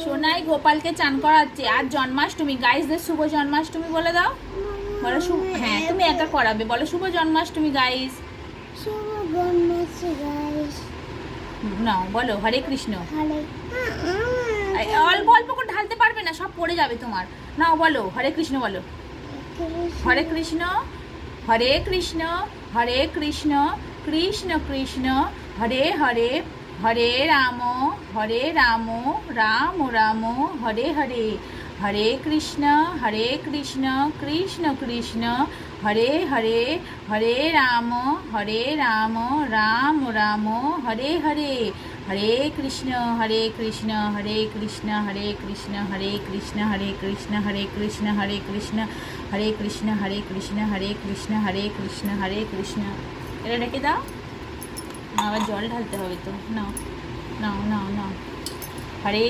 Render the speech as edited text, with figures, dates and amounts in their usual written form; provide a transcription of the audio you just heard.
সোনাই গোপালকে চান করাচ্ছে। আর জন্মাষ্টমী, গাইসদের শুভ জন্মাষ্টমী বলে দাও। বলো শুভ, হ্যাঁ তুমি একা করাবে, বলো শুভ জন্মাষ্টমী গাইস। শুভ জন্মাষ্টমী গাইস। নাও বলো হরে কৃষ্ণ। অল্প অল্প করে ঢালতে পারবে না, সব পড়ে যাবে তোমার। নাও বলো হরে কৃষ্ণ বলো। হরে কৃষ্ণ হরে কৃষ্ণ হরে কৃষ্ণ কৃষ্ণ কৃষ্ণ হরে হরে, হরে রাম রাম রাম হরে হরে, হরে কৃষ্ণ কৃষ্ণ কৃষ্ণ হরে হরে, হরে রাম রাম রাম হরে হরে, হরে কৃষ্ণ কৃষ্ণ হরে কৃষ্ণ হরে কৃষ্ণ হরে কৃষ্ণ হরে কৃষ্ণ হরে কৃষ্ণ হরে কৃষ্ণ হরে কৃষ্ণ হরে কৃষ্ণ হরে কৃষ্ণ হরে কৃষ্ণ হরে কৃষ্ণ। এটা রেখে দাও, আবার জল ঢালতে হবে তো। নাও নাও নাও নাও। হরে